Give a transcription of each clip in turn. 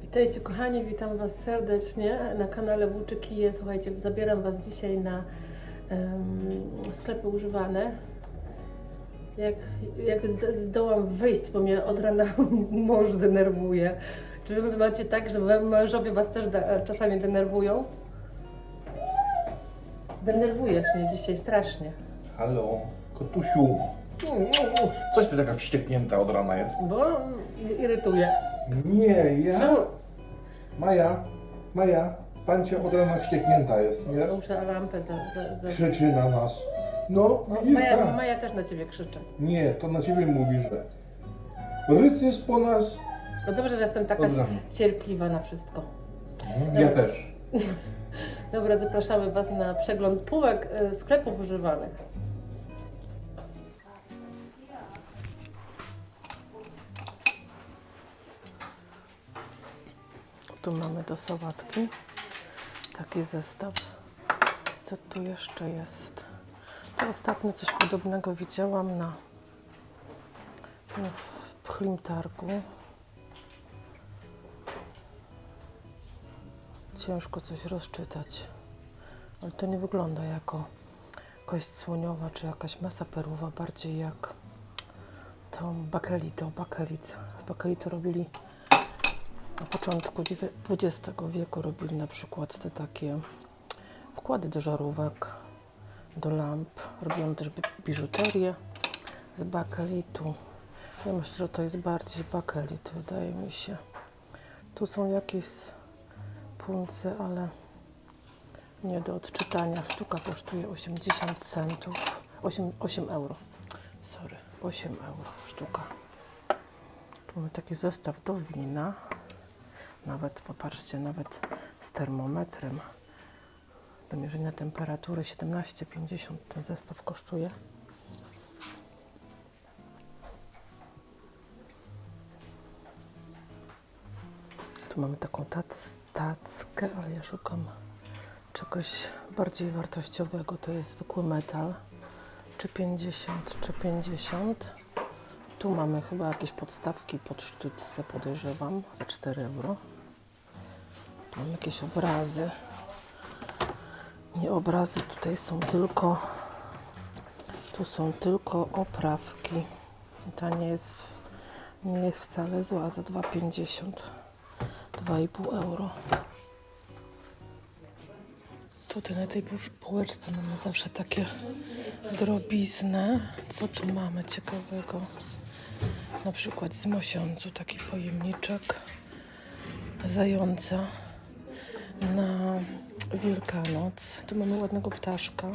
Witajcie kochani, witam Was serdecznie na kanale Włóczykije. Słuchajcie, zabieram Was dzisiaj na sklepy używane. Jak zdołam wyjść, bo mnie od rana mąż denerwuje. Czy Wy macie tak, że mężowie Was też czasami denerwują? Denerwujesz mnie dzisiaj strasznie. Halo, kotusiu. Coś ty taka wścieknięta od rana jest? Bo irytuje. Nie, ja. Czemu? Maja, pan cię od rana wścieknięta jest, nie? Muszę lampę za... Krzyczy na nas. No, widzisz, tak. Maja też na Ciebie krzyczy. Nie, to na ciebie mówi, że ryc jest po nas. No dobrze, że jestem taka Od rana. cierpliwa na wszystko. Ja też. Dobra, zapraszamy Was na przegląd półek sklepów używanych. Tu mamy do sałatki taki zestaw. Co tu jeszcze jest? To ostatnio coś podobnego widziałam na Pchlim Targu. Ciężko coś rozczytać, ale to nie wygląda jako kość słoniowa czy jakaś masa perłowa, bardziej jak tą bakelit. Z bakelitu robili na początku XX wieku, robili na przykład te takie wkłady do żarówek, do lamp. Robiłam też biżuterię z bakelitu. Ja myślę, że to jest bardziej bakelit, wydaje mi się. Tu są jakieś punce, ale nie do odczytania. Sztuka kosztuje 80 centów. 8 euro. Sorry, 8 euro sztuka. Tu mamy taki zestaw do wina. Nawet, popatrzcie, nawet z termometrem do mierzenia temperatury 17,50 ten zestaw kosztuje. Tu mamy taką tackę, ale ja szukam czegoś bardziej wartościowego. To jest zwykły metal. Czy 50. Tu mamy chyba jakieś podstawki pod sztućce, podejrzewam, za 4 euro. Tu mamy jakieś obrazy. Nie obrazy, tutaj są tylko... Tu są tylko oprawki. Ta nie jest wcale zła, za 2,50. 2,5 euro. Tutaj na tej półeczce mamy zawsze takie drobizny. Co tu mamy ciekawego? Na przykład z mosiądzu taki pojemniczek zająca na Wielkanoc. Tu mamy ładnego ptaszka.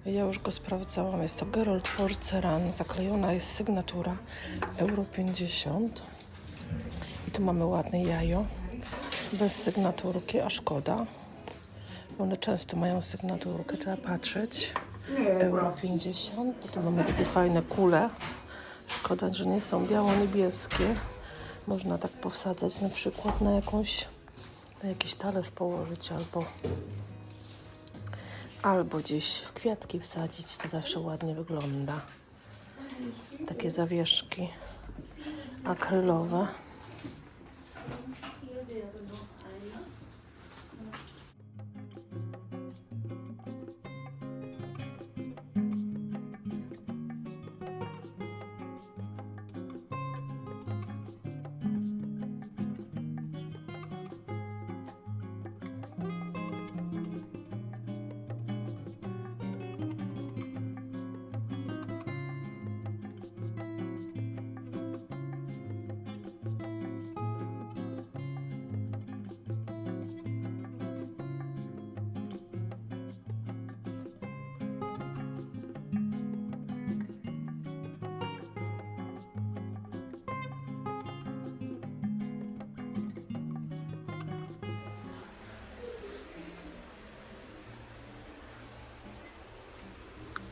Ja już go sprawdzałam. Jest to Gerold Porcelan. Zaklejona jest sygnatura euro 50. I tu mamy ładne jajo. Bez sygnaturki, a szkoda. One często mają sygnaturkę, trzeba patrzeć. Euro 50. Tu mamy takie fajne kule. Szkoda, że nie są biało-niebieskie. Można tak powsadzać na przykład na jakiś talerz położyć albo gdzieś w kwiatki wsadzić. To zawsze ładnie wygląda. Takie zawieszki akrylowe.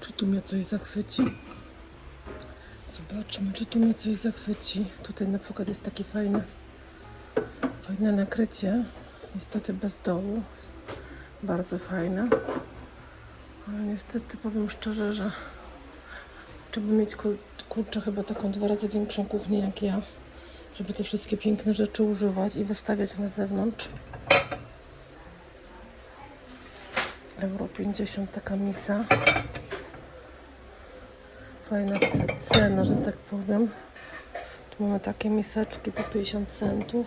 Czy tu mnie coś zachwyci? Zobaczmy, czy tu mnie coś zachwyci. Tutaj na przykład jest takie fajne nakrycie. Niestety bez dołu. Bardzo fajne. Ale niestety powiem szczerze, że trzeba mieć kurczę chyba taką 2 razy większą kuchnię jak ja, żeby te wszystkie piękne rzeczy używać i wystawiać na zewnątrz. Euro 50 taka misa. Fajna cena, że tak powiem. Tu mamy takie miseczki po 50 centów.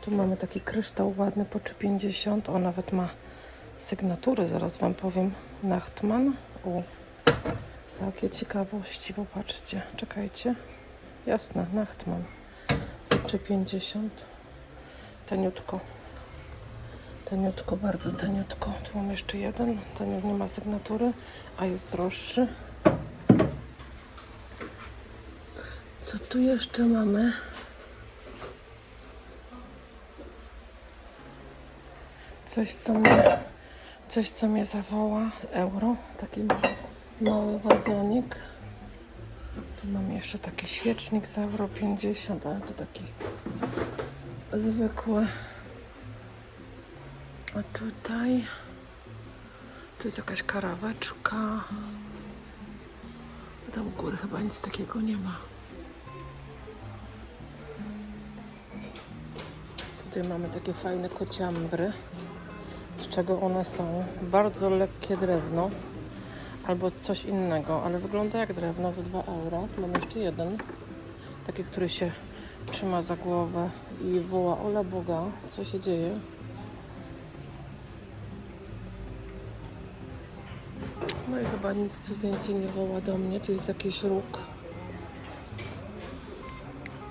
Tu mamy taki kryształ ładny po 3,50. O, nawet ma sygnatury, zaraz Wam powiem. Nachtman. Takie ciekawości, popatrzcie. Czekajcie. Jasne, Nachtman. Za 3,50. Taniutko. Taniutko, bardzo taniutko. Tu mam jeszcze jeden. Ten już nie ma sygnatury, a jest droższy. Co tu jeszcze mamy? Coś, co mnie zawoła. Euro. Taki mały wazonik. Tu mam jeszcze taki świecznik za euro 50, ale to taki zwykły. A tutaj tu jest jakaś karaweczka. Tam u góry chyba nic takiego nie ma. Tutaj mamy takie fajne kociambry. Z czego one są? Bardzo lekkie drewno. Albo coś innego, ale wygląda jak drewno za 2 euro. Mam jeszcze jeden. Taki, który się trzyma za głowę i woła: ola Boga, co się dzieje? No i chyba nic tu więcej nie woła do mnie. Tu jest jakiś róg.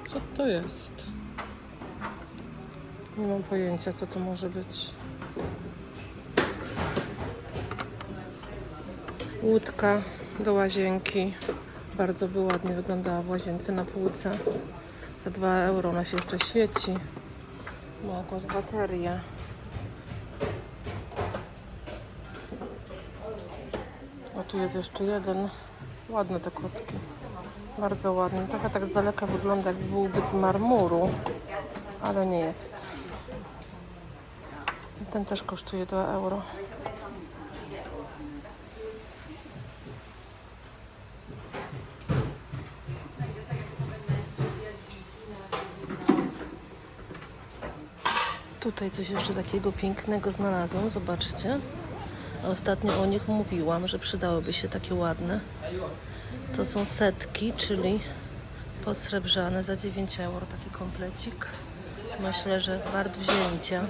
Co to jest? Nie mam pojęcia, co to może być. Łódka do łazienki. Bardzo by ładnie wyglądała w łazience na półce. Za 2 euro ona się jeszcze świeci. Ma jakąś baterię. A tu jest jeszcze jeden. Ładne te kotki. Bardzo ładny. Trochę tak z daleka wygląda, jakby byłby z marmuru, ale nie jest. Ten też kosztuje 2 euro. Tutaj coś jeszcze takiego pięknego znalazłam, zobaczcie. Ostatnio o nich mówiłam, że przydałyby się takie ładne. To są setki, czyli posrebrzane za 9 euro, taki komplecik. Myślę, że wart wzięcia.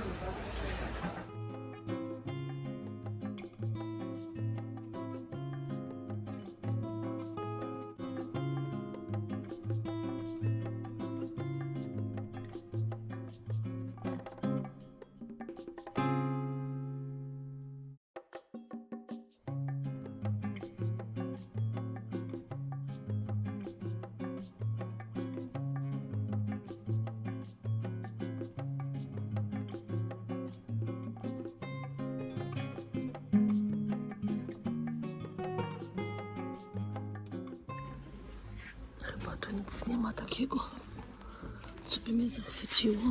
Chyba tu nic nie ma takiego, co by mnie zachwyciło.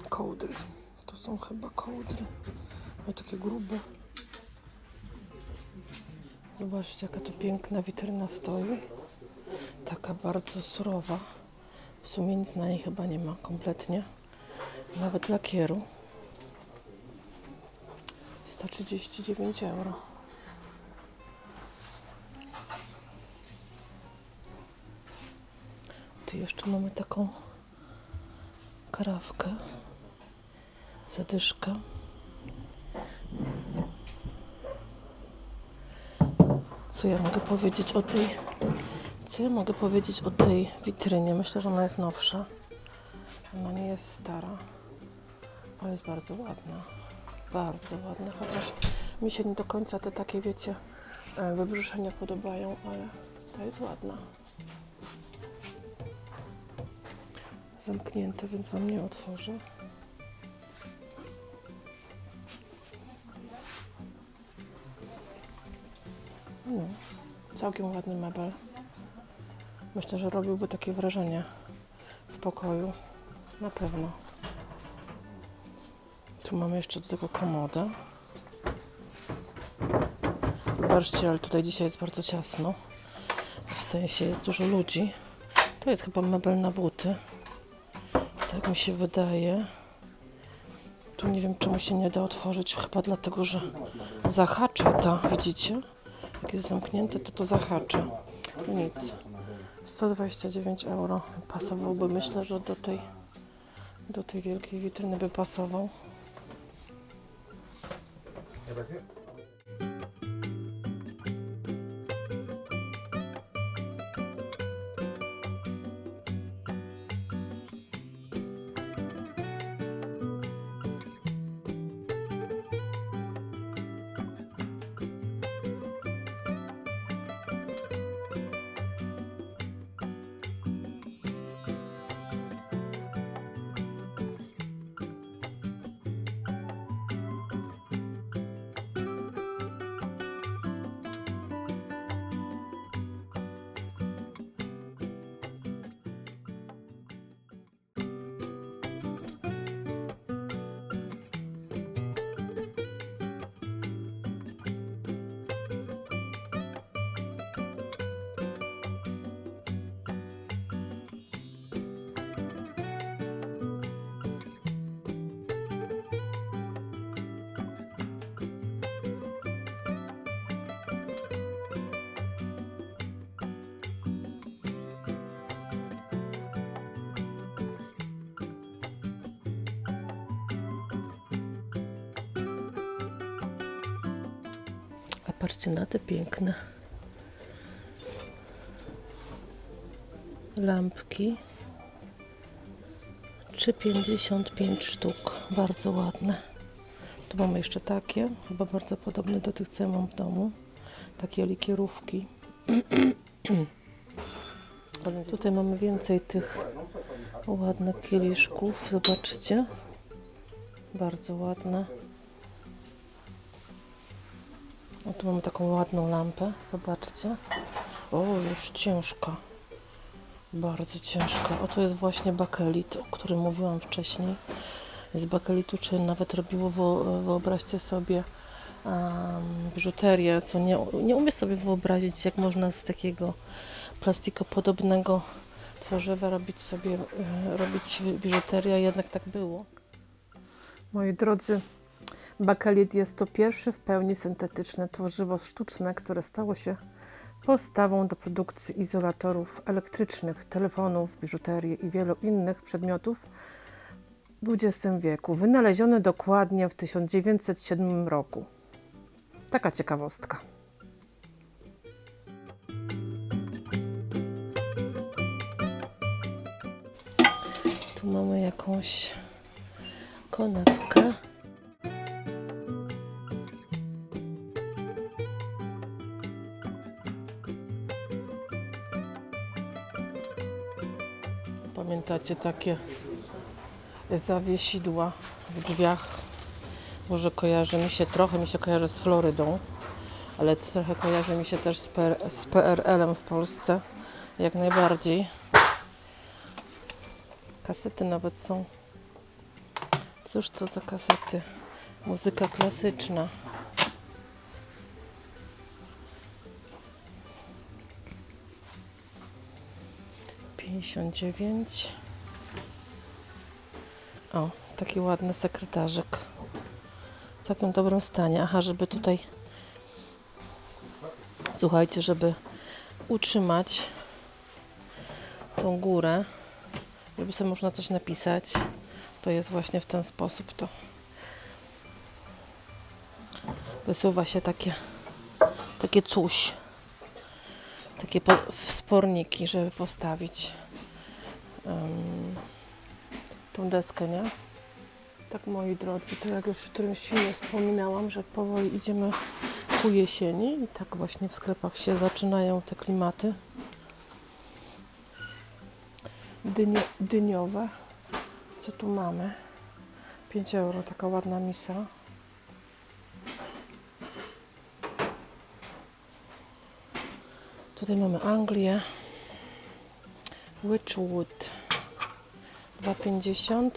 Kołdry. To są chyba kołdry. No takie grube. Zobaczcie, jaka tu piękna witryna stoi. Taka bardzo surowa. W sumie nic na niej chyba nie ma kompletnie. Nawet lakieru. 139 euro. Tu jeszcze mamy taką karawkę. Zadyszkę. Co ja mogę powiedzieć o tej witrynie? Myślę, że ona jest nowsza. Ona nie jest stara. Ale jest bardzo ładna. Bardzo ładna. Chociaż mi się nie do końca te takie, wiecie, wybrzuszenia podobają, ale ta jest ładna. Zamknięte, więc wam nie otworzę. No, całkiem ładny mebel. Myślę, że robiłby takie wrażenie w pokoju. Na pewno. Tu mamy jeszcze do tego komodę. Zobaczcie, ale tutaj dzisiaj jest bardzo ciasno. W sensie jest dużo ludzi. To jest chyba mebel na buty. Tak mi się wydaje. Tu nie wiem, czemu się nie da otworzyć. Chyba dlatego, że zahacza ta, widzicie? Jak jest zamknięte, to zahacza. Nic. 129 euro. Pasowałby, myślę, że do tej wielkiej witryny by pasował. A patrzcie na te piękne lampki. 3,55 sztuk. Bardzo ładne. Tu mamy jeszcze takie, chyba bardzo podobne do tych, co ja mam w domu. Takie likierówki. Tutaj mamy więcej tych ładnych kieliszków. Zobaczcie. Bardzo ładne. O, tu mamy taką ładną lampę. Zobaczcie. O, już ciężka. Bardzo ciężka. O, to jest właśnie bakelit, o którym mówiłam wcześniej. Z bakelitu, czy nawet robiło, wyobraźcie sobie, biżuterię, co nie umiem sobie wyobrazić, jak można z takiego plastikopodobnego tworzywa robić biżuterię, jednak tak było. Moi drodzy, bakelit jest to pierwszy w pełni syntetyczne tworzywo sztuczne, które stało się podstawą do produkcji izolatorów elektrycznych, telefonów, biżuterii i wielu innych przedmiotów w XX wieku. Wynaleziony dokładnie w 1907 roku. Taka ciekawostka. Tu mamy jakąś konewkę. Pamiętacie takie zawiesidła w drzwiach? Może trochę mi się kojarzy z Florydą, ale trochę kojarzy mi się też z PRL-em w Polsce. Jak najbardziej. Kasety nawet są. Cóż to za kasety? Muzyka klasyczna. $59. O, taki ładny sekretarzyk. W całkiem dobrym stanie. Aha, żeby tutaj, słuchajcie, żeby utrzymać tą górę, żeby sobie można coś napisać, to jest właśnie w ten sposób to. Wysuwa się takie coś. Takie wsporniki, żeby postawić tą deskę, nie? Tak, moi drodzy, to jak już w którymś filmie wspominałam, że powoli idziemy ku jesieni i tak właśnie w sklepach się zaczynają te klimaty dyniowe. Co tu mamy? 5 euro, taka ładna misa. Tutaj mamy Anglię. Witchwood 2,50.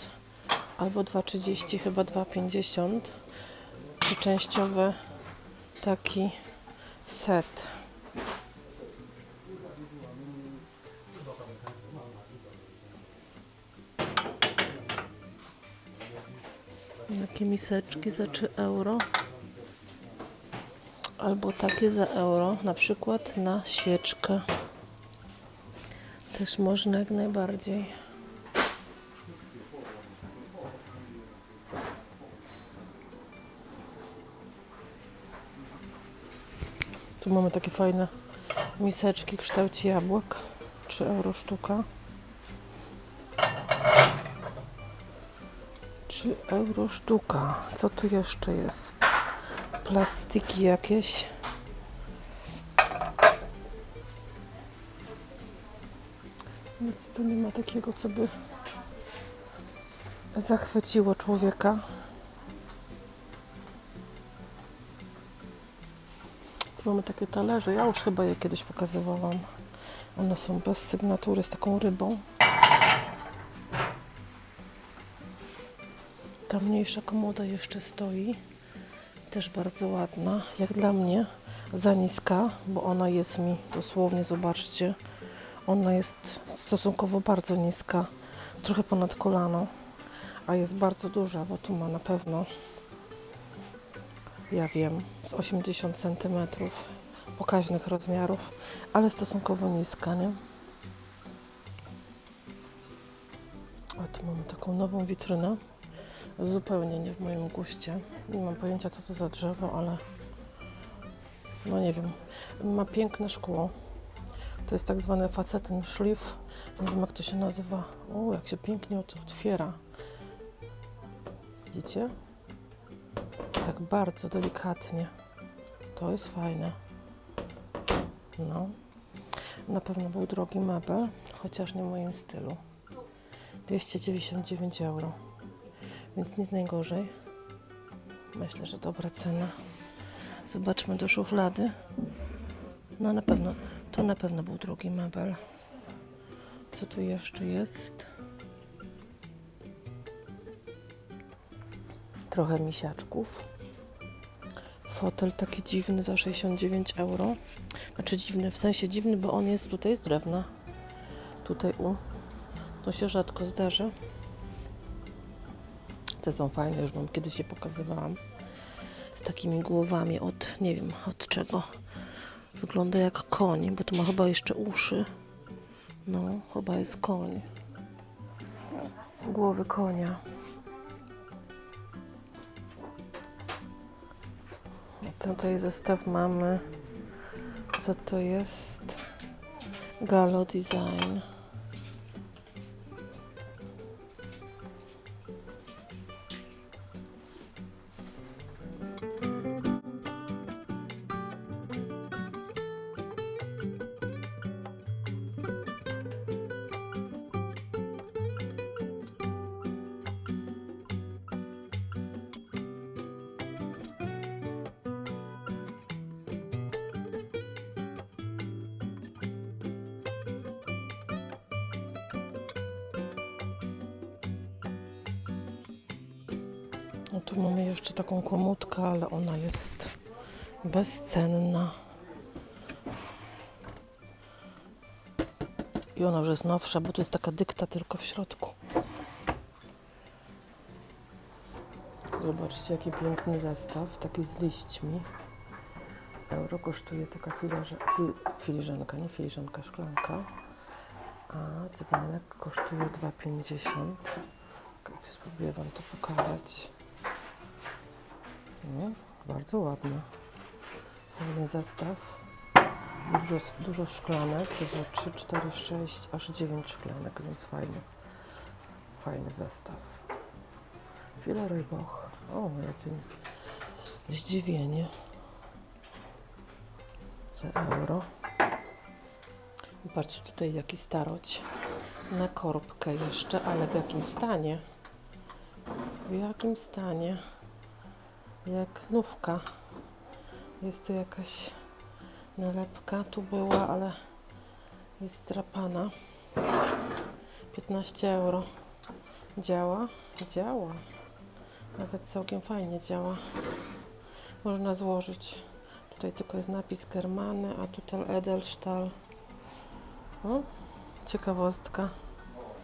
albo 2,30, chyba 2,50. Częściowy taki set. Takie miseczki za 3 euro. Albo takie za euro, na przykład na świeczkę. Też można jak najbardziej. Tu mamy takie fajne miseczki w kształcie jabłek. 3 euro sztuka. 3 euro sztuka. Co tu jeszcze jest? Plastiki jakieś. Nic tu nie ma takiego, co by zachwyciło człowieka. Tu mamy takie talerze. Ja już chyba je kiedyś pokazywałam. One są bez sygnatury, z taką rybą. Ta mniejsza komoda jeszcze stoi. Też bardzo ładna. Jak dla mnie za niska, bo ona jest mi dosłownie, zobaczcie, ona jest stosunkowo bardzo niska. Trochę ponad kolano. A jest bardzo duża, bo tu ma na pewno, ja wiem, z 80 cm pokaźnych rozmiarów, ale stosunkowo niska, nie? A tu mamy taką nową witrynę. Zupełnie nie w moim guście. Nie mam pojęcia, co to za drzewo, ale no nie wiem. Ma piękne szkło. To jest tak zwany facetyn szlif. Nie wiem, jak to się nazywa. O, jak się pięknie otwiera. Widzicie? Tak bardzo delikatnie. To jest fajne. No. Na pewno był drogi mebel, chociaż nie w moim stylu. 299 euro. Więc nic najgorzej. Myślę, że dobra cena. Zobaczmy do szuflady. No na pewno, to na pewno był drogi mebel. Co tu jeszcze jest? Trochę misiaczków. Fotel taki dziwny za 69 euro. Znaczy dziwny, w sensie dziwny, bo on jest tutaj z drewna. Tutaj to się rzadko zdarza. Te są fajne, już wam kiedyś je pokazywałam. Z takimi głowami od, nie wiem od czego. Wygląda jak koń, bo tu ma chyba jeszcze uszy. No, chyba jest koń. Głowy konia. Tutaj zestaw mamy. Co to jest? Galo Design. No tu mamy jeszcze taką komódkę, ale ona jest bezcenna. I ona już jest nowsza, bo tu jest taka dykta tylko w środku. Zobaczcie, jaki piękny zestaw, taki z liśćmi. Euro kosztuje taka filiżanka, nie filiżanka, szklanka. A dzbanek kosztuje 2,50. Spróbuję wam to pokazać. No, bardzo ładna. Fajny zestaw. Dużo szklanek, to było 3, 4, 6, aż 9 szklanek, więc fajny. Fajny zestaw. Villeroy Boch. O, jakie zdziwienie. Za euro. I patrzcie tutaj, jaki staroć. Na korbkę jeszcze, ale w jakim stanie? W jakim stanie? Jak nówka. Jest tu jakaś nalepka. Tu była, ale jest drapana. 15 euro Działa? Działa. Nawet całkiem fajnie działa. Można złożyć. Tutaj tylko jest napis Germany, a tutaj Edelstahl. O, ciekawostka.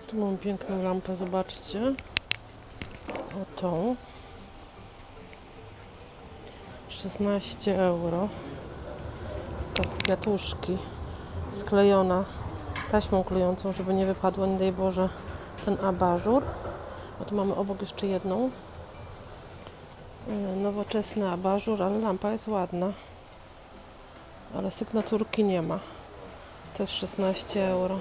Tu mam piękną lampę, zobaczcie. O tą. 16 euro. To kwiatuszki. Sklejona taśmą klejącą, żeby nie wypadło, nie daj Boże, ten abażur. A tu mamy obok jeszcze jedną. Nowoczesny abażur, ale lampa jest ładna. Ale sygnaturki nie ma. To jest 16 euro.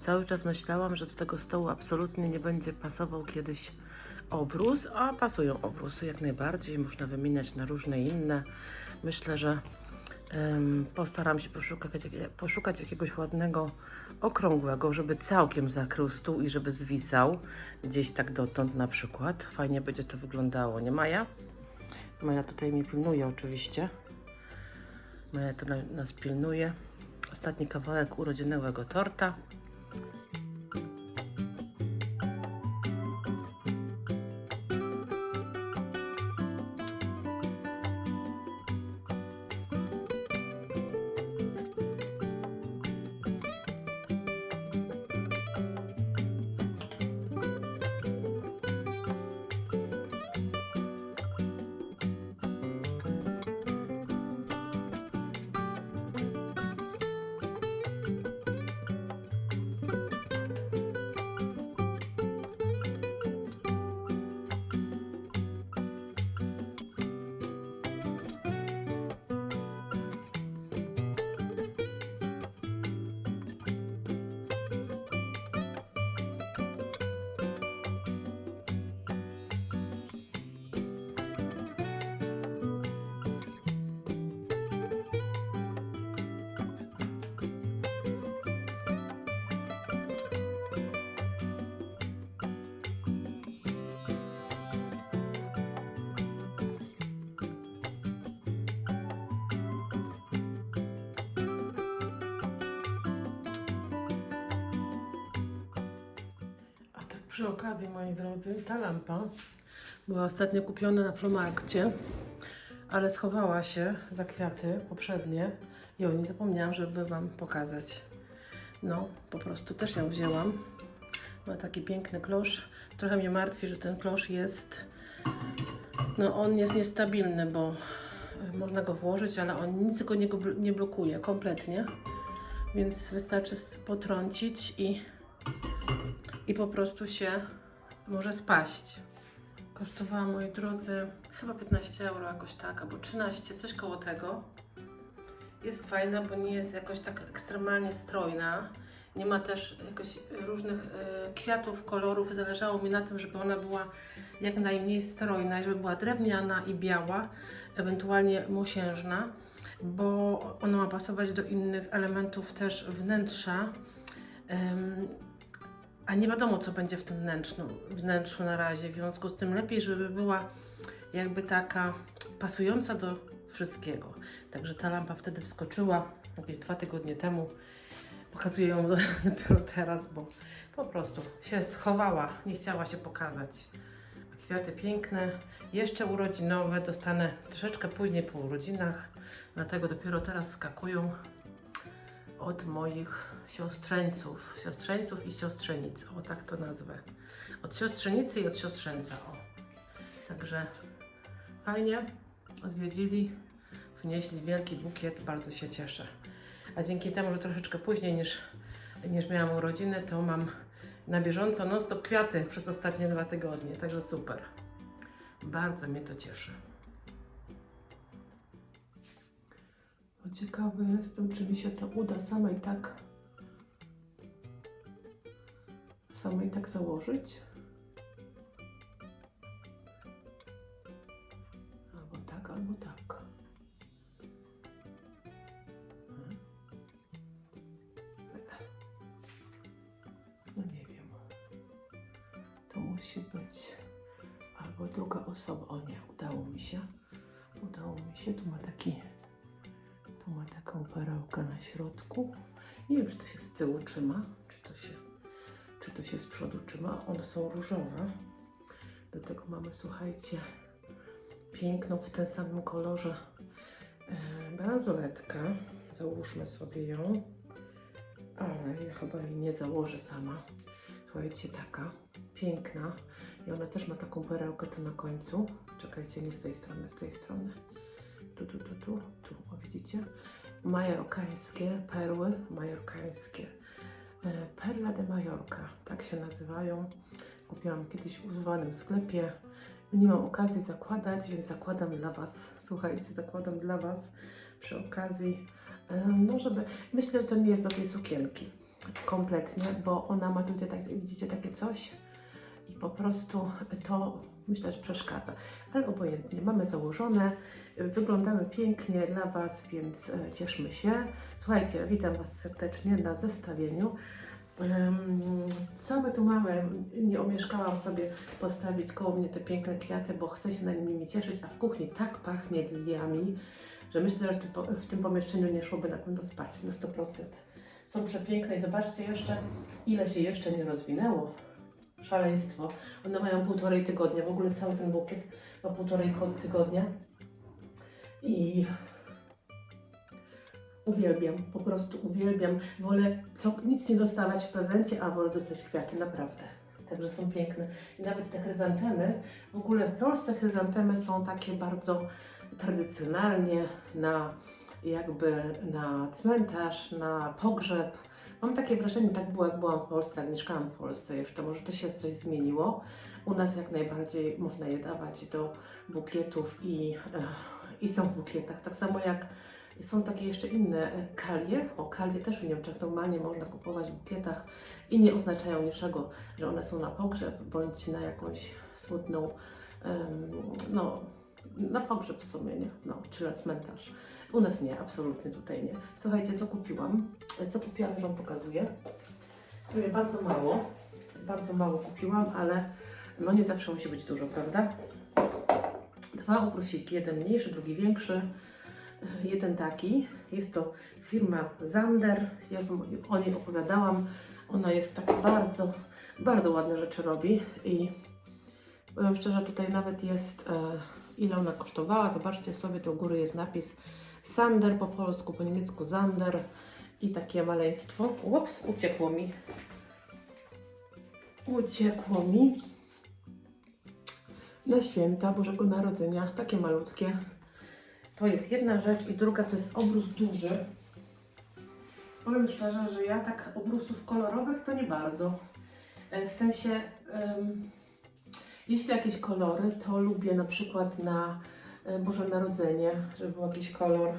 Cały czas myślałam, że do tego stołu absolutnie nie będzie pasował kiedyś obrus, a pasują obrusy jak najbardziej. Można wymieniać na różne inne. Myślę, że postaram się poszukać jakiegoś ładnego, okrągłego, żeby całkiem zakrył stół i żeby zwisał gdzieś tak dotąd na przykład. Fajnie będzie to wyglądało, nie Maja? Maja tutaj mnie pilnuje oczywiście. Maja to nas pilnuje. Ostatni kawałek urodzinowego torta. Przy okazji, moi drodzy, ta lampa była ostatnio kupiona na Flomarkcie, ale schowała się za kwiaty poprzednie i o niej zapomniałam, żeby Wam pokazać. No, po prostu też ją wzięłam. Ma taki piękny klosz. Trochę mnie martwi, że ten klosz jest, no on jest niestabilny, bo można go włożyć, ale on nic go nie blokuje kompletnie, więc wystarczy potrącić i po prostu się może spaść. Kosztowała, moi drodzy, chyba 15 euro jakoś tak, albo 13, coś koło tego. Jest fajna, bo nie jest jakoś tak ekstremalnie strojna. Nie ma też jakoś różnych kwiatów, kolorów. Zależało mi na tym, żeby ona była jak najmniej strojna, żeby była drewniana i biała, ewentualnie mosiężna, bo ona ma pasować do innych elementów też wnętrza. A nie wiadomo, co będzie w tym wnętrzu na razie, w związku z tym lepiej, żeby była jakby taka pasująca do wszystkiego. Także ta lampa wtedy wskoczyła jakieś 2 tygodnie temu. Pokazuję ją dopiero teraz, bo po prostu się schowała, nie chciała się pokazać. A kwiaty piękne, jeszcze urodzinowe, dostanę troszeczkę później po urodzinach, dlatego dopiero teraz skakują. od moich siostrzeńców i siostrzenic, o tak to nazwę. Od siostrzenicy i od siostrzeńca, o. Także fajnie, odwiedzili, wnieśli wielki bukiet, bardzo się cieszę. A dzięki temu, że troszeczkę później niż miałam urodziny, to mam na bieżąco non-stop kwiaty przez ostatnie 2 tygodnie, także super. Bardzo mnie to cieszy. Ciekawy jestem, czy mi się to uda samej tak założyć. Albo tak, albo tak. No nie wiem. To musi być albo druga osoba. O nie, udało mi się. Tu ma taką perełkę na środku. Nie wiem, czy to się z tyłu trzyma, czy to się z przodu trzyma. One są różowe. Do tego mamy, słuchajcie, piękną w tym samym kolorze bransoletkę. Załóżmy sobie ją, ale ja chyba jej nie założę sama. Słuchajcie, taka piękna. I ona też ma taką perełkę tu na końcu. Czekajcie, nie z tej strony, z tej strony. Tu, o widzicie? Majorkańskie perły, majorkańskie. Perla de Mallorca, tak się nazywają. Kupiłam kiedyś w używanym sklepie. Nie mam okazji zakładać, więc zakładam dla Was. Słuchajcie, zakładam dla Was przy okazji. No, myślę, że to nie jest do tej sukienki kompletnie, bo ona ma tutaj, tak, widzicie, takie coś i po prostu to myślę, że przeszkadza. Ale obojętnie, mamy założone, wyglądały pięknie dla Was, więc cieszmy się. Słuchajcie, witam Was serdecznie na zestawieniu. Co my tu mamy? Nie omieszkałam sobie postawić koło mnie te piękne kwiaty, bo chcę się na nimi cieszyć, a w kuchni tak pachnie liliami, że myślę, że w tym pomieszczeniu nie szłoby na pewno spać na 100%. Są przepiękne i zobaczcie jeszcze, ile się jeszcze nie rozwinęło. Szaleństwo. One mają 1,5 tygodnia. W ogóle cały ten bukiet ma 1,5 tygodnia. I uwielbiam, po prostu uwielbiam. Wolę nic nie dostawać w prezencie, a wolę dostać kwiaty, naprawdę. Także są piękne. I nawet te chryzantemy, w ogóle w Polsce chryzantemy są takie bardzo tradycjonalnie na cmentarz, na pogrzeb. Mam takie wrażenie, tak było jak byłam w Polsce, jak mieszkałam w Polsce jeszcze, może to się coś zmieniło. U nas jak najbardziej można je dawać do bukietów i są w bukietach. Tak samo jak są takie jeszcze inne kalie. O, kalie też w Niemczech normalnie można kupować w bukietach i nie oznaczają niczego, że one są na pogrzeb bądź na jakąś smutną, na pogrzeb w sumie, nie? No, czy na cmentarz. U nas nie, absolutnie tutaj nie. Słuchajcie, co kupiłam? Już Wam pokazuję. W sumie bardzo mało kupiłam, ale no nie zawsze musi być dużo, prawda? 2 obrusiki, jeden mniejszy, drugi większy. Jeden taki. Jest to firma Zander. Ja Wam o niej opowiadałam. Ona jest tak bardzo, bardzo ładne rzeczy robi i powiem szczerze, tutaj nawet jest ile ona kosztowała. Zobaczcie sobie, tu u góry jest napis Sander po polsku, po niemiecku Zander i takie maleństwo. Ups, uciekło mi na święta Bożego Narodzenia, takie malutkie. To jest jedna rzecz i druga to jest obrus duży. Powiem szczerze, że ja tak obrusów kolorowych to nie bardzo. W sensie, jeśli jakieś kolory, to lubię na przykład na Boże Narodzenie, żeby był jakiś kolor.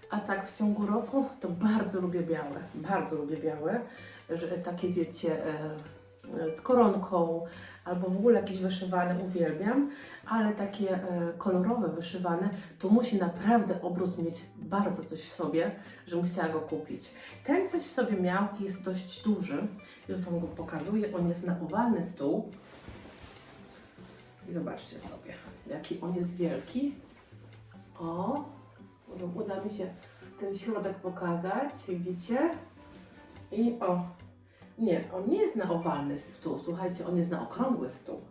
A tak w ciągu roku to bardzo lubię białe, że takie wiecie, z koronką albo w ogóle jakieś wyszywane uwielbiam, ale takie kolorowe, wyszywane, to musi naprawdę obrus mieć bardzo coś w sobie, żebym chciała go kupić. Ten coś w sobie miał, jest dość duży, już Wam go pokazuję, on jest na owalny stół i zobaczcie sobie, jaki on jest wielki. O, uda mi się ten środek pokazać, widzicie? I o, nie, on nie jest na owalny stół, słuchajcie, on jest na okrągły stół.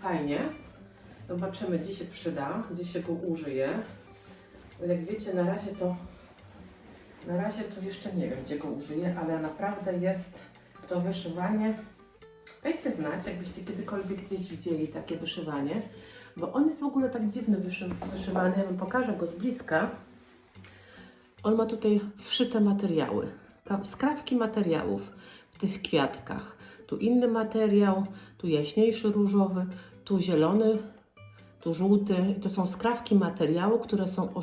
Fajnie. Zobaczymy, gdzie się przyda, gdzie się go użyje. Bo jak wiecie, na razie to Na razie to jeszcze nie wiem, gdzie go użyję, ale naprawdę jest to wyszywanie. Dajcie znać, jakbyście kiedykolwiek gdzieś widzieli takie wyszywanie, bo on jest w ogóle tak dziwny wyszywany. Ja Wam pokażę go z bliska. On ma tutaj wszyte materiały, skrawki materiałów w tych kwiatkach. Tu inny materiał, tu jaśniejszy różowy, tu zielony, tu żółty. I to są skrawki materiału, które są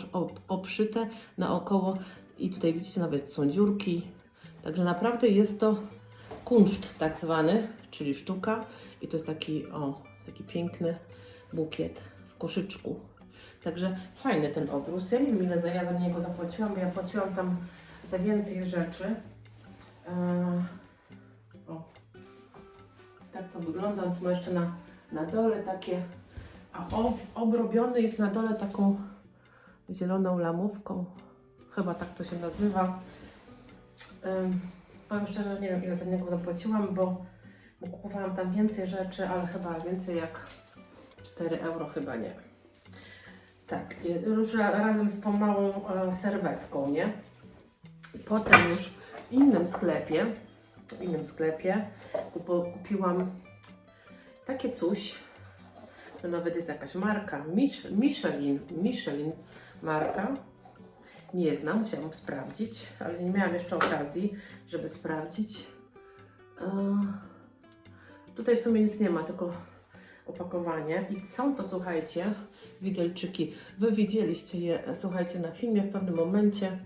obszyte naokoło i tutaj widzicie nawet są dziurki. Także naprawdę jest to kunszt tak zwany, czyli sztuka i to jest taki piękny bukiet w koszyczku. Także fajny ten obrus. Ja nie wiem, ile ja za niego zapłaciłam, bo ja płaciłam tam za więcej rzeczy. Tak to wygląda. On tu ma jeszcze na dole takie, a obrobiony jest na dole taką zieloną lamówką. Chyba tak to się nazywa. Powiem szczerze, nie wiem, ile za niego zapłaciłam, bo kupowałam tam więcej rzeczy, ale chyba więcej jak 4 euro, chyba nie. Tak, już razem z tą małą serwetką, nie? I potem już w innym sklepie kupiłam takie coś, to nawet jest jakaś marka, Michelin marka. Nie znam, musiałam sprawdzić, ale nie miałam jeszcze okazji, żeby sprawdzić. Tutaj w sumie nic nie ma, tylko opakowanie. I są to, słuchajcie, widelczyki. Wy widzieliście je, słuchajcie, na filmie w pewnym momencie.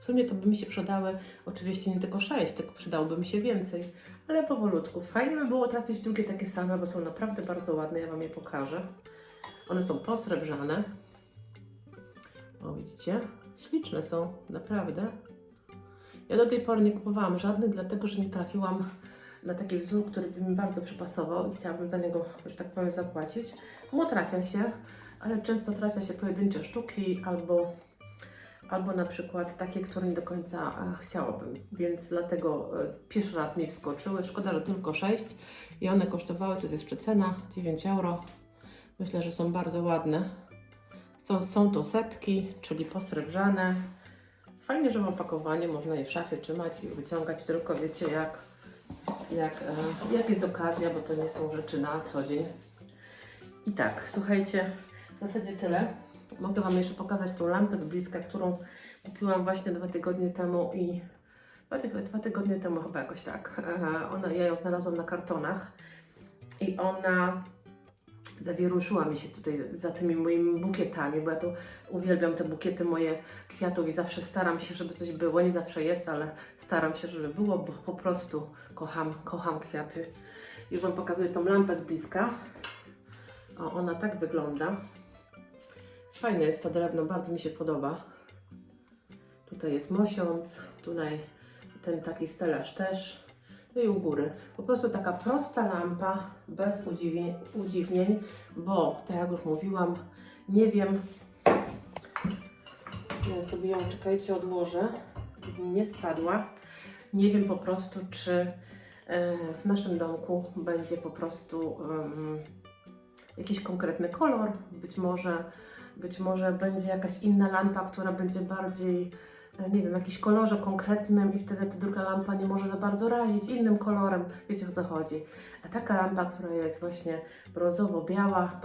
W sumie to by mi się przydały, oczywiście nie tylko 6, tylko przydałoby mi się więcej, ale powolutku. Fajnie by było trafić drugie takie same, bo są naprawdę bardzo ładne, ja Wam je pokażę. One są posrebrzane. O, widzicie? Śliczne są, naprawdę. Ja do tej pory nie kupowałam żadnych, dlatego że nie trafiłam na taki wzór, który by mi bardzo przypasował i chciałabym za niego, że tak powiem, zapłacić. Mu trafia się, ale często trafia się pojedyncze sztuki albo na przykład takie, które nie do końca chciałabym. Więc dlatego pierwszy raz mi wskoczyły. Szkoda, że tylko 6 i one kosztowały, tu jest jeszcze cena, 9 euro. Myślę, że są bardzo ładne. Są to setki, czyli posrebrzane. Fajnie, że w opakowaniu można je w szafie trzymać i wyciągać, tylko wiecie jak jest okazja, bo to nie są rzeczy na co dzień. I tak, słuchajcie, w zasadzie tyle. Mogę Wam jeszcze pokazać tą lampę z bliska, którą kupiłam właśnie 2 tygodnie temu i 2 tygodnie temu chyba jakoś tak. Ja ją znalazłam na kartonach i ona zawieruszyła mi się tutaj za tymi moimi bukietami, bo ja tu uwielbiam te bukiety moje kwiatów i zawsze staram się, żeby coś było. Nie zawsze jest, ale staram się, żeby było, bo po prostu kocham kwiaty. Już Wam pokazuję tą lampę z bliska. O, ona tak wygląda. Fajne jest to drewno, bardzo mi się podoba. Tutaj jest mosiąc, tutaj ten taki stelaż też. No i u góry. Po prostu taka prosta lampa, bez udziwnień, bo tak jak już mówiłam, nie wiem, ja sobie ją, czekajcie, odłożę, żeby nie spadła. Nie wiem po prostu, czy w naszym domku będzie po prostu jakiś konkretny kolor, być może będzie jakaś inna lampa, która będzie bardziej, nie wiem, w jakimś kolorze konkretnym i wtedy ta druga lampa nie może za bardzo razić innym kolorem, wiecie o co chodzi. A taka lampa, która jest właśnie brązowo-biała,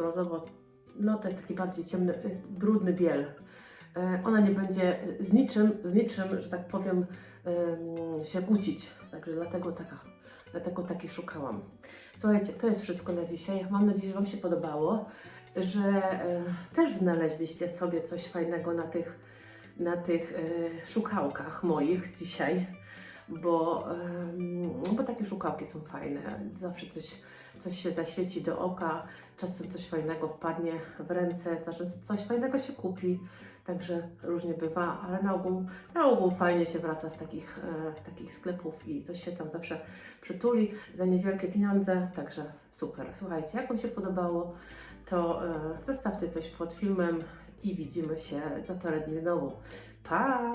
no to jest taki bardziej ciemny, brudny biel. Ona nie będzie z niczym, że tak powiem, się kłócić, także dlatego takiej szukałam. Słuchajcie, to jest wszystko na dzisiaj. Mam nadzieję, że Wam się podobało, że też znaleźliście sobie coś fajnego na tych szukałkach moich dzisiaj, bo takie szukałki są fajne. Zawsze coś się zaświeci do oka, czasem coś fajnego wpadnie w ręce, czasem coś fajnego się kupi. Także różnie bywa, ale na ogół fajnie się wraca z takich sklepów i coś się tam zawsze przytuli za niewielkie pieniądze, także super. Słuchajcie, jak Wam się podobało, to zostawcie coś pod filmem i widzimy się za parę dni znowu. Pa!